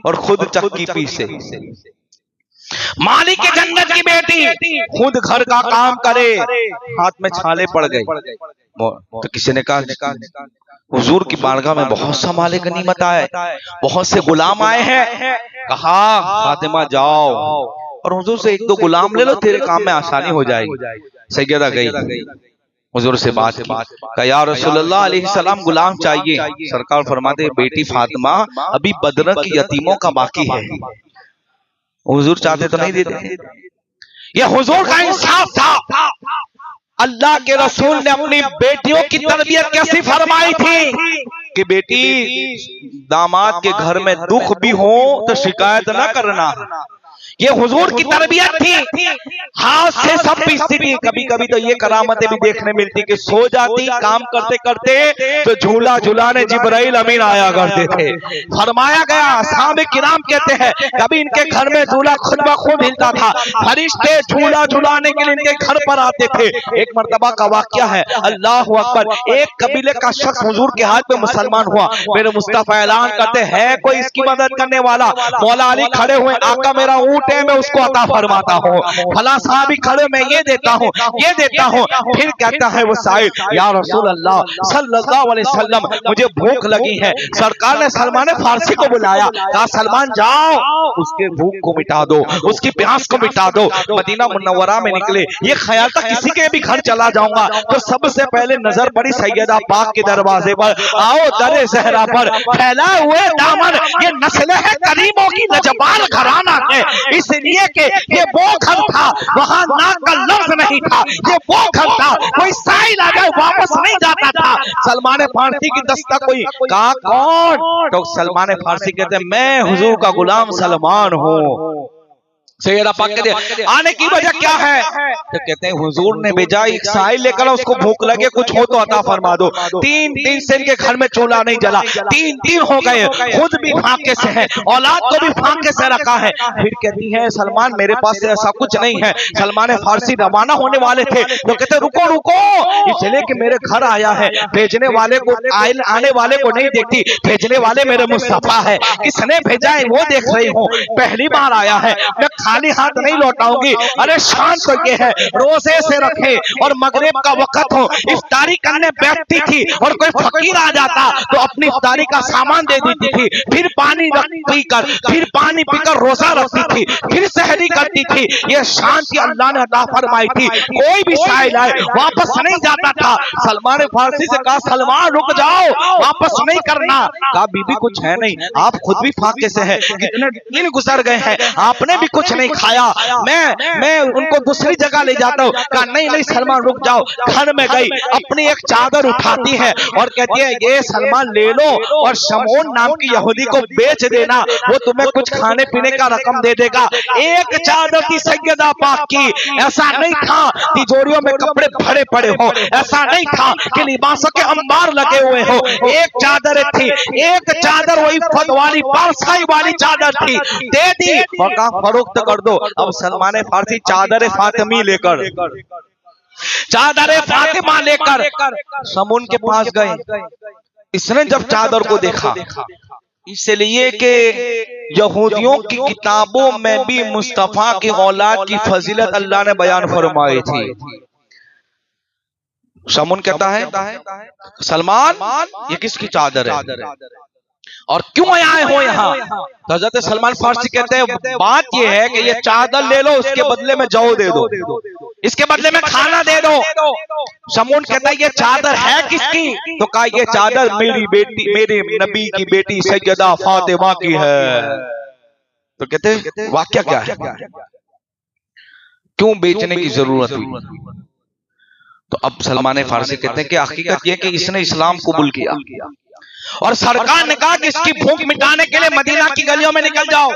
और खुद चक्की पीसे। मालिक के जन्नत की बेटी खुद घर का काम करे, हाथ में छाले पड़ गए। तो किसी ने कहा हुजूर की बारगाह में बहुत सा मालिक गनीमत आया, बहुत से गुलाम आए हैं। कहा फातिमा जाओ और हुजूर से एक दो गुलाम ले लो, तेरे काम में आसानी हो जाएगी। सैयदा गई, हुजूर से बात की, कहा या रसूलल्लाह अलैहिस्सलाम गुलाम चाहिए। सरकार फरमाते बेटी फातिमा अभी बदर की यतीमों का बाकी है, हुजूर चाहते तो नहीं देते। ये हुजूर का इंसाफ था। अल्लाह के रसूल ने अपनी बेटियों की तरबियत कैसी फरमाई थी कि बेटी दामाद के घर में दुख भी हो तो शिकायत ना करना। ये हुजूर की तरबियत थी। हाथ से सब पीसती थी। कभी कभी तो ये करामतें भी देखने मिलती कि सो जाती काम करते करते तो झूला झुलाने जिब्राइल अमीन आया करते थे। फरमाया गया, साहबे किराम कहते हैं कभी इनके घर में झूला खुद ब खुद हिलता था, फरिश्ते झूला झुलाने के लिए इनके घर पर आते थे। एक मर्तबा का वाकया है, अल्लाह अकबर, एक कबीले का शख्स हुजूर के हाथ में मुसलमान हुआ। मेरे मुस्तफा ऐलान करते हैं कोई इसकी मदद करने वाला? मौला अली खड़े हुए, आका मेरा ऊंट मैं उसको अता फरमाता हूँ, फला साहब खड़े मैं ये देता हूँ, ये देता हूँ। फिर कहता है वो साहिब, या रसूल अल्लाह सल्लल्लाहु अलैहि वसल्लम मुझे भूख लगी है। सरकार ने सलमान फारसी को बुलाया, कहा सलमान जाओ उसके भूख को मिटा दो, उसकी प्यास को मिटा दो। मदीना मुन्नवरा में निकले, ये ख्याल था किसी के भी घर चला जाऊंगा तो सबसे पहले नजर पड़ी सैयदा पाक के दरवाजे पर। आओ दरे ज़हरा पर फैला हुए दामन, ये नस्ल है करीमों की नजबाल घराना है। इसलिए कि ये वो घर था वहां नाक का लफ्ज नहीं था, ये वो घर था कोई साइल आ जाए वापस नहीं जाता था। सलमान फारसी की दस्तक कोई कहा कौन? तो सलमान फारसी कहते मैं हुजूर का गुलाम सलमान हूँ। सैयदा पाक कहते आने की वजह क्या है? तो कहते हैं हुजूर ने भेजा एक साहिल लेकर, उसको भूख लगे कुछ हो तो अता फरमा दो। 3 दिन से इनके घर में चूल्हा नहीं जला, 3 दिन हो गए, खुद भी फाके से है, औलाद को भी फाके से रखा है। फिर कहती है सलमान मेरे पास ऐसा कुछ नहीं है। सलमान फारसी रवाना होने वाले थे तो कहते रुको रुको, इसलिए कि मेरे घर आया है, भेजने वाले को आने वाले को नहीं देखती, भेजने वाले मेरे मुस्तफा है, किसने भेजा है वो देख रही हूँ, पहली बार आया है, मैं खाली हाथ नहीं लौटाऊंगी। अरे शान तो ये है रोजे से रखे और मगरिब का वक्त हो, इफ्तारी करने बैठती थी और कोई फकीर आ जाता तो अपनी इफ्तारी का सामान दे देती थी, फिर पानी पीकर रोजा रखती थी, फिर सहरी करती थी। ये शान की अल्लाह ने अता फरमाई थी। कोई भी साहिल आए वापस नहीं जाता था। सलमान फारसी से कहा सलमान रुक जाओ, वापस नहीं करना। कहा बीबी कुछ है नहीं, आप खुद भी फाके से हैं, कितने दिन गुजर गए हैं, आपने भी कुछ नहीं खाया, मैं उनको दूसरी जगह ले जाता हूँ। कहा नहीं नहीं सलमान रुक जाओ। घर में गई, अपनी एक चादर उठाती है और कहती है ये सलमान ले लो और शमून नाम की यहूदी को बेच देना, वो तुम्हें कुछ खाने पीने का रकम दे देगा। एक चादर थी सैयदा पाक की, ऐसा नहीं था तिजोरियों में कपड़े भरे पड़े हो, ऐसा नहीं था कि लिबासों के अंबार लगे हुए हो। एक चादर थी, एक चादर वही फत वाली पारसाई वाली चादर थी, दे दी और कहा फरोख्त कर दो। अब सलमान फारसी चादर फातिमी लेकर, चादर फातिमा लेकर शमून के पास गए। इसने जब चादर को देखा, इसलिए कि यहूदियों की किताबों में भी मुस्तफा की औलाद की फजीलत अल्लाह ने बयान फरमाई थी। शमून कहता है सलमान ये किसकी चादर है और क्यों आए हो यहाँ? तो हजरत सलमान फारसी कहते हैं बात ये है कि ये चादर ले लो, उसके बदले में जौ दे दो, इसके बदले में खाना दे दो। शमून कहता है ये चादर है किसकी? तो कहा ये चादर मेरी बेटी, मेरे नबी की बेटी सैयदा फातिमा की है। तो कहते वाक्या क्या है, क्यों बेचने की जरूरत हुई? तो अब सलमान फारसी कहते हैं कि हकीकत यह कि इसने इस्लाम कबूल किया और सरकार ने कहा कि इसकी भूख मिटाने के लिए मदीना की गलियों में निकल जाओ,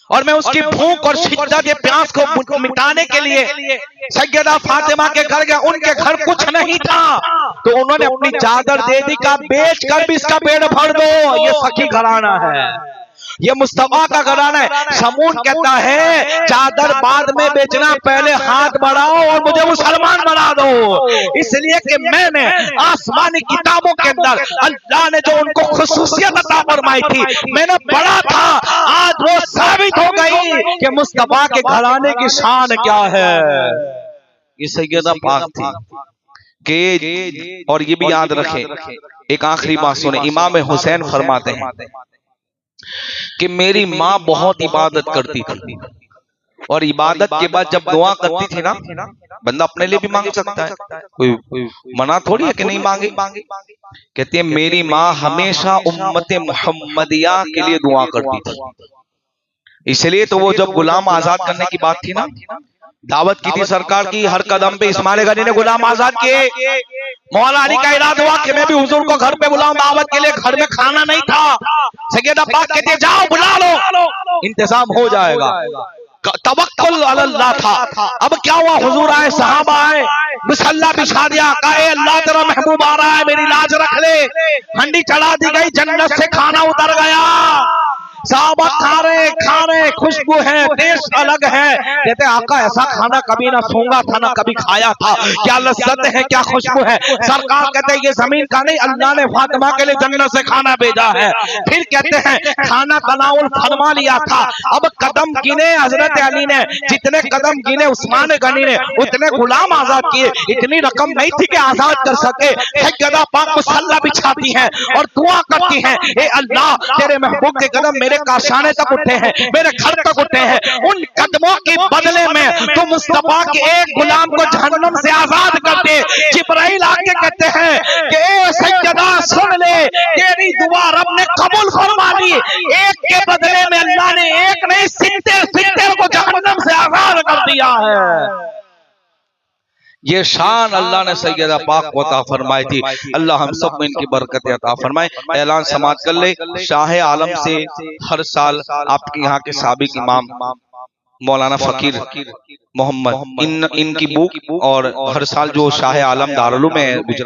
और मैं उसकी भूख और शिद्दत के प्यास को मिटाने के लिए सैयदा फातिमा के घर गया। उनके घर कुछ नहीं था तो उन्होंने अपनी चादर दे दी, का बेच कर भी इसका पेट भर दो। ये सखी घराना है, ये मुस्तफा का घराना है। शमून कहता है चादर बाद में बेचना, पहले हाथ बढ़ाओ और मुझे मुसलमान बना दो। इसलिए कि मैंने आसमानी किताबों के अंदर अल्लाह ने जो उनको खुसूसियत अता फरमाई थी, मैंने पढ़ा था, आज वो साबित हो गई कि मुस्तफा के घराने की शान क्या है। ये सैयदा पाक थी के, और ये भी याद रखें, एक आखिरी बात सुने, इमाम हुसैन फरमाते हैं कि मेरी माँ बहुत इबादत करती थी और इबादत के बाद जब दुआ करती थी ना, बंदा अपने लिए भी मांग सकता है, कोई मना थोड़ी है कि नहीं मांगे। कहती है मेरी माँ हमेशा उम्मत मुहम्मदिया के लिए दुआ करती थी। इसलिए तो वो जब गुलाम आजाद करने की बात थी ना, दावत की थी सरकार की, हर कदम पे इस्माइल गनी ने गुलाम आजाद किए। मौला अली का इरादा हुआ कि मैं भी हुजूर को घर पे बुलाऊं दावत के लिए, घर में खाना नहीं था। सैयदा पाक कहती है जाओ बुला लो, इंतजाम हो जाएगा। तवक्कुल अल्लाह था। अब क्या हुआ, हुजूर आए, सहाबा आए, मुसल्ला बिछा दिया, कहे अल्लाह तेरा महबूब आ रहा है, मेरी लाज रख ले। हंडी चढ़ा दी गई, जन्नत से खाना उतर गया, साहबा खा रहे, खुशबू है, टेस्ट अलग है। कहते आका ऐसा खाना कभी ना सूंघा था ना कभी खाया था, क्या लज्जत है, क्या खुशबू है। सरकार कहते हैं ये जमीन का नहीं, अल्लाह ने फातिमा के लिए जन्नत से खाना भेजा है। फिर कहते हैं खाना तनाउल फरमा लिया था। अब कदम गिने हजरत अली ने, जितने कदम गिने उस्मान गनी ने, उतने गुलाम आजाद किए। इतनी रकम नहीं थी कि आजाद कर सके। सैयदा पाक मुसल्ला बिछाती हैं और दुआ करती हैं, ए अल्लाह तेरे महबूब के कदम मेरे कारखाने तक उठे हैं, मेरे घर तक उठे हैं, उन कदमों के बदले में तो मुस्तफा के एक गुलाम को जहन्नम से आजाद कर दे। जिब्राइल आके कहते हैं कि ए सैयदा सुन ले, तेरी दुआ रब ने कबूल फरमा ली। एक के बदले में अल्लाह ने एक नहीं 70 को जहन्नम से आजाद कर दिया है। ये शान अल्लाह ने सैयदा पाक को अता फरमाई थी। अल्लाह हम सब में इनकी बरकत अता फरमाए। ऐलान समाज कर ले, शाह आलम से हर साल आपके यहाँ के साबिक इमाम मौलाना फकीर मोहम्मद इनकी बुक, और हर साल जो शाह आलम दारुल में